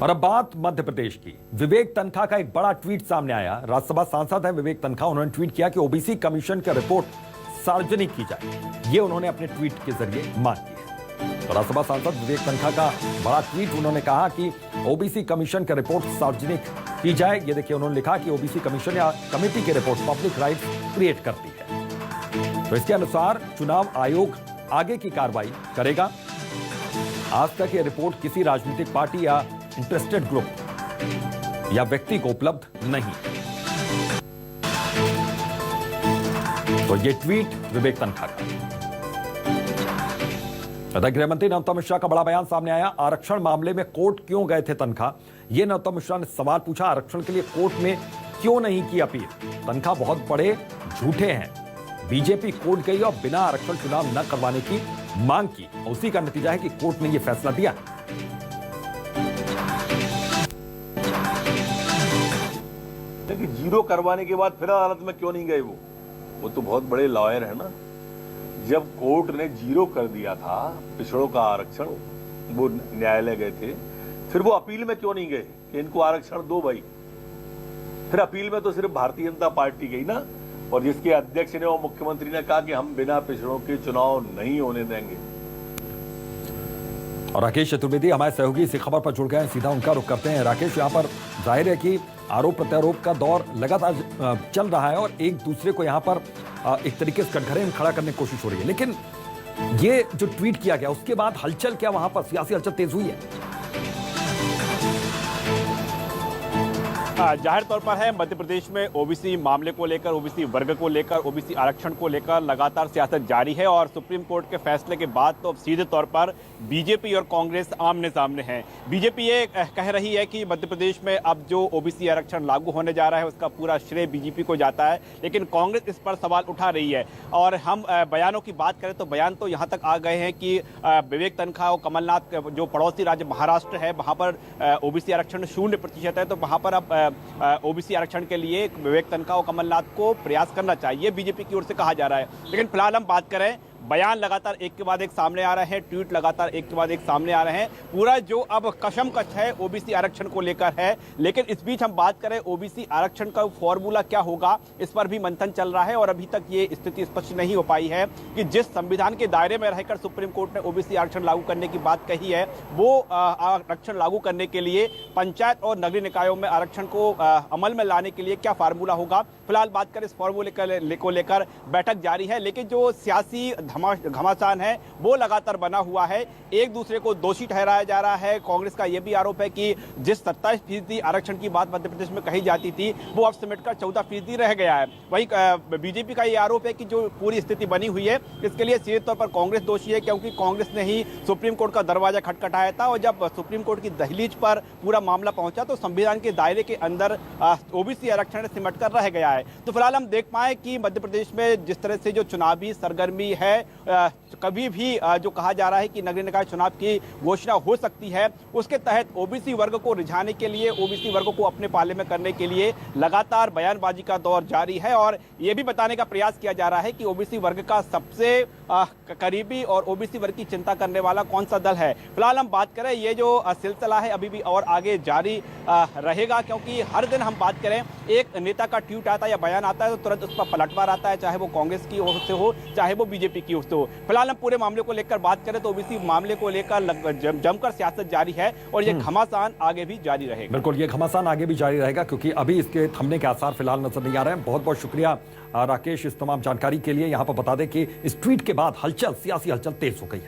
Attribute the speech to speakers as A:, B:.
A: और अब बात मध्य प्रदेश की। विवेक तन्खा का एक बड़ा ट्वीट सामने आया। राज्यसभा सांसद है विवेक तन्खा, उन्होंने ट्वीट किया कि ओबीसी कमीशन की रिपोर्ट सार्वजनिक की जाए। ये उन्होंने अपने ट्वीट के जरिए मांग की है। तो राज्यसभा सांसद विवेक तन्खा का बड़ा ट्वीट, उन्होंने कहा कि ओबीसी कमीशन की रिपोर्ट सार्वजनिक की जाए। ये देखिए, उन्होंने लिखा कि ओबीसी कमीशन या कमेटी की रिपोर्ट पब्लिक राइट्स क्रिएट करती है। तो इसके अनुसार चुनाव आयोग आगे की कार्रवाई करेगा। आज तक ये रिपोर्ट किसी राजनीतिक पार्टी या इंटरेस्टेड ग्रुप या व्यक्ति को उपलब्ध नहीं। तो ये ट्वीट विवेक तन्खा का। गृह मंत्री नरोत्तम मिश्रा का बड़ा बयान सामने आया। आरक्षण मामले में कोर्ट क्यों गए थे तन्खा, ये नरोत्तम मिश्रा ने सवाल पूछा। आरक्षण के लिए कोर्ट में क्यों नहीं की अपील? तन्खा बहुत बड़े झूठे हैं। बीजेपी कोर्ट गई और बिना आरक्षण चुनाव न करवाने की मांग की, उसी का नतीजा है कि कोर्ट ने यह फैसला दिया।
B: कि जीरो करवाने के बाद फिर अदालत में क्यों नहीं गए? वो तो बहुत बड़े लॉयर है ना। जब कोर्ट ने जीरो कर दिया था पिछड़ों का आरक्षण, वो न्यायालय गए थे, फिर वो अपील में क्यों नहीं गए कि इनको आरक्षण दो भाई? फिर अपील में तो सिर्फ भारतीय जनता पार्टी गई ना, और जिसके अध्यक्ष ने और मुख्यमंत्री ने कहा कि हम बिना पिछड़ों के चुनाव नहीं होने देंगे।
A: और राकेश चतुर्वेदी हमारे सहयोगी इसी खबर पर जुड़ गए हैं, सीधा उनका रुख करते हैं। राकेश, यहाँ पर जाहिर है कि आरोप प्रत्यारोप का दौर लगातार चल रहा है और एक दूसरे को यहाँ पर एक तरीके से कटघरे में खड़ा करने की कोशिश हो रही है, लेकिन ये जो ट्वीट किया गया उसके बाद हलचल, क्या वहां पर सियासी हलचल तेज हुई है?
C: जाहिर तौर पर है मध्य प्रदेश में ओबीसी मामले को लेकर, ओबीसी वर्ग को लेकर, ओबीसी आरक्षण को लेकर लगातार सियासत जारी है। और सुप्रीम कोर्ट के फैसले के बाद तो अब सीधे तौर पर बीजेपी और कांग्रेस आमने सामने हैं। बीजेपी ये कह रही है कि मध्य प्रदेश में अब जो ओबीसी आरक्षण लागू होने जा रहा है उसका पूरा श्रेय बीजेपी को जाता है, लेकिन कांग्रेस इस पर सवाल उठा रही है। और हम बयानों की बात करें तो बयान तो यहाँ तक आ गए हैं कि विवेक तन्खा और कमलनाथ, जो पड़ोसी राज्य महाराष्ट्र है, वहाँ पर ओबीसी आरक्षण 0% है, तो वहाँ पर अब ओबीसी आरक्षण के लिए विवेक तन्खा और कमलनाथ को प्रयास करना चाहिए, बीजेपी की ओर से कहा जा रहा है। लेकिन फिलहाल हम बात करें, बयान लगातार एक के बाद एक सामने आ रहे हैं, ट्वीट लगातार एक के बाद एक सामने आ रहे हैं। पूरा जो अब कशमकश है ओबीसी आरक्षण को लेकर है। लेकिन इस बीच हम बात करें ओबीसी आरक्षण का फॉर्मूला क्या होगा, इस पर भी मंथन चल रहा है। और अभी तक ये स्थिति स्पष्ट नहीं हो पाई है कि जिस संविधान के दायरे में रहकर सुप्रीम कोर्ट ने ओबीसी आरक्षण लागू करने की बात कही है, वो आरक्षण लागू करने के लिए पंचायत और नगरीय निकायों में आरक्षण को अमल में लाने के लिए क्या फार्मूला होगा। फिलहाल बात करें, इस फॉर्मूले को लेकर बैठक जारी है, लेकिन जो सियासी घमासान है वो लगातार बना हुआ है। एक दूसरे को दोषी ठहराया जा रहा है। कांग्रेस का यह भी आरोप है कि जिस 27% आरक्षण की बात मध्य प्रदेश में कही जाती थी वो अब सिमटकर 14% रह गया है। वहीं बीजेपी का यह आरोप है कि जो पूरी स्थिति बनी हुई है इसके लिए सीधे तौर पर कांग्रेस दोषी है, क्योंकि कांग्रेस ने ही सुप्रीम कोर्ट का दरवाजा खटखटाया था। और जब सुप्रीम कोर्ट की दहलीज पर पूरा मामला पहुंचा तो संविधान के दायरे के अंदर ओबीसी आरक्षण सिमटकर रह गया है। तो फिलहाल हम देख पाए कि मध्य प्रदेश में जिस तरह से जो चुनावी सरगर्मी है, कभी भी जो कहा जा रहा है कि नगरीय निकाय चुनाव की घोषणा हो सकती है, उसके तहत ओबीसी वर्ग को रिझाने के लिए, ओबीसी वर्ग को अपने पाले में करने के लिए लगातार बयानबाजी का दौर जारी है। और यह भी बताने का प्रयास किया जा रहा है कि ओबीसी वर्ग का सबसे करीबी और ओबीसी वर्ग की चिंता करने वाला कौन सा दल है। फिलहाल हम बात करें, ये जो सिलसिला है अभी भी और आगे जारी रहेगा, क्योंकि हर दिन हम बात करें एक नेता का ट्वीट आता है या बयान आता है तो तुरंत उस पर पलटवार आता है, चाहे वो कांग्रेस की ओर से हो चाहे वो बीजेपी की ओर से हो। फिलहाल हम पूरे मामले को लेकर बात करें तो ओबीसी मामले को लेकर जमकर सियासत जारी है और ये घमासान आगे भी जारी रहेगा।
A: बिल्कुल, ये घमासान आगे भी जारी रहेगा, क्योंकि अभी इसके थमने के आसार फिलहाल नजर नहीं आ रहे हैं। बहुत बहुत शुक्रिया राकेश इस तमाम जानकारी के लिए। यहां पर बता दें कि इस ट्वीट के बाद हलचल, सियासी हलचल तेज हो गई है।